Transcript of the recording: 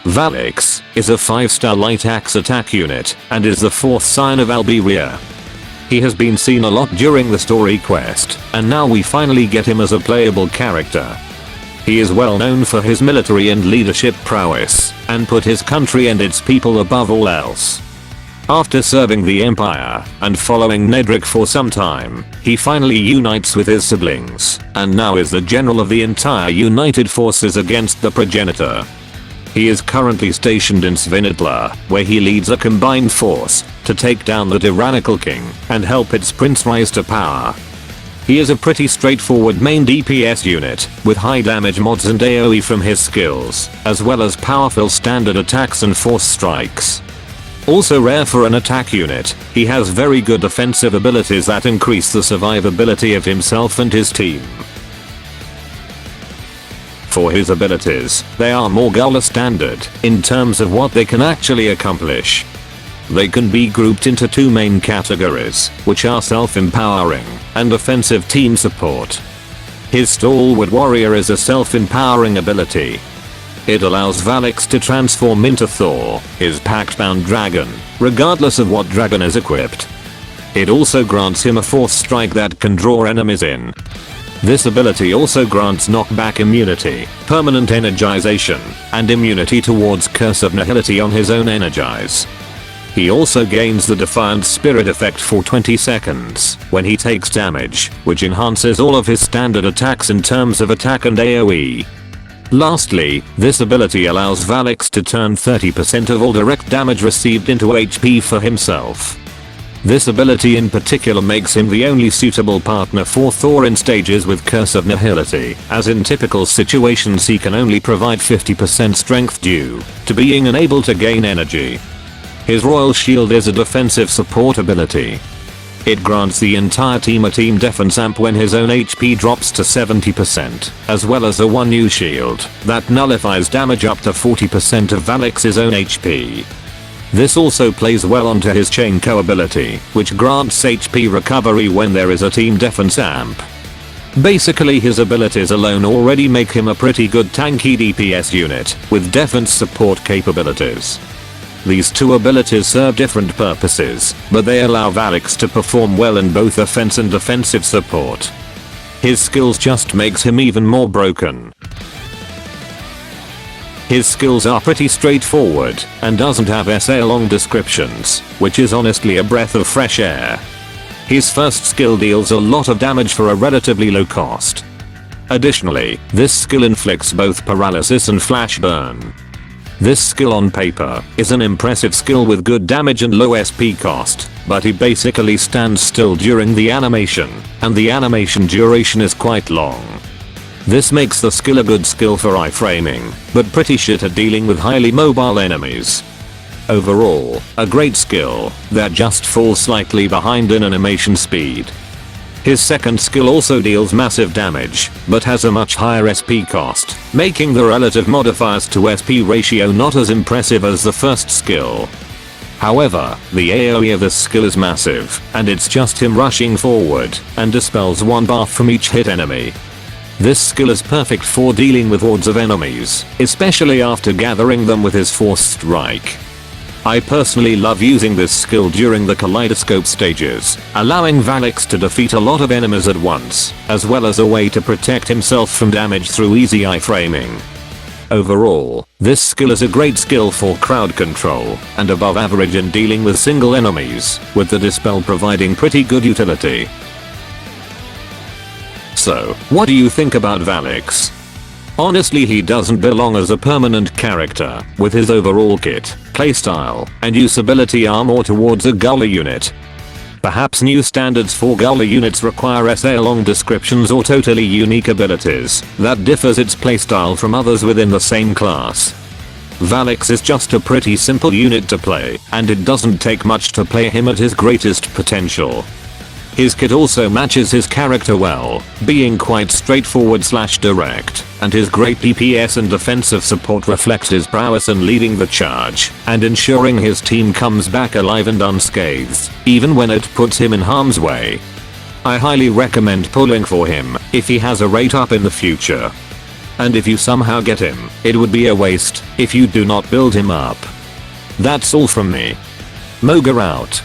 Valyx is a 5-star light axe attack unit and is the 4th sign of Alberia. He has been seen a lot during the story quest, and now we finally get him as a playable character. He is well known for his military and leadership prowess, and put his country and its people above all else. After serving the Empire and following Nedrick for some time, he finally unites with his siblings, and now is the general of the entire united forces against the progenitor. He is currently stationed in Svinitla, where he leads a combined force to take down the tyrannical king and help its prince rise to power. He is a pretty straightforward main DPS unit, with high damage mods and AoE from his skills, as well as powerful standard attacks and force strikes. Also rare for an attack unit, he has very good defensive abilities that increase the survivability of himself and his team. For his abilities, they are more Gala standard in terms of what they can actually accomplish. They can be grouped into 2 main categories, which are self-empowering and offensive team support. His Stalwart Warrior is a self-empowering ability. It allows Valyx to transform into Thor, his pact-bound dragon, regardless of what dragon is equipped. It also grants him a force strike that can draw enemies in. This ability also grants knockback immunity, permanent energization, and immunity towards Curse of Nihility on his own energize. He also gains the Defiant Spirit effect for 20 seconds when he takes damage, which enhances all of his standard attacks in terms of attack and AoE. Lastly, this ability allows Valyx to turn 30% of all direct damage received into HP for himself. This ability in particular makes him the only suitable partner for Thor in stages with Curse of Nihility, as in typical situations he can only provide 50% strength due to being unable to gain energy. His Royal Shield is a defensive support ability. It grants the entire team a team defense amp when his own HP drops to 70%, as well as a 1 new shield that nullifies damage up to 40% of Valyx's own HP. This also plays well onto his Chainco ability, which grants HP recovery when there is a team defense amp. Basically his abilities alone already make him a pretty good tanky DPS unit with defense support capabilities. These 2 abilities serve different purposes, but they allow Valyx to perform well in both offense and defensive support. His skills just makes him even more broken. His skills are pretty straightforward and doesn't have essay long descriptions, which is honestly a breath of fresh air. His first skill deals a lot of damage for a relatively low cost. Additionally, this skill inflicts both paralysis and flash burn. This skill on paper is an impressive skill with good damage and low SP cost, but he basically stands still during the animation, and the animation duration is quite long. This makes the skill a good skill for iframing, but pretty shit at dealing with highly mobile enemies. Overall, a great skill that just falls slightly behind in animation speed. His second skill also deals massive damage, but has a much higher SP cost, making the relative modifiers to SP ratio not as impressive as the first skill. However, the AoE of this skill is massive, and it's just him rushing forward and dispels 1 buff from each hit enemy. This skill is perfect for dealing with hordes of enemies, especially after gathering them with his force strike. I personally love using this skill during the kaleidoscope stages, allowing Valyx to defeat a lot of enemies at once, as well as a way to protect himself from damage through easy iframing. Overall, this skill is a great skill for crowd control and above average in dealing with single enemies, with the dispel providing pretty good utility. So, what do you think about Valyx? Honestly, he doesn't belong as a permanent character, with his overall kit, playstyle, and usability are more towards a Gala unit. Perhaps new standards for Gala units require essay long descriptions or totally unique abilities that differs its playstyle from others within the same class. Valyx is just a pretty simple unit to play, and it doesn't take much to play him at his greatest potential. His kit also matches his character well, being quite straightforward / direct, and his great DPS and defensive support reflects his prowess in leading the charge and ensuring his team comes back alive and unscathed, even when it puts him in harm's way. I highly recommend pulling for him if he has a rate up in the future. And if you somehow get him, it would be a waste if you do not build him up. That's all from me. Moga out.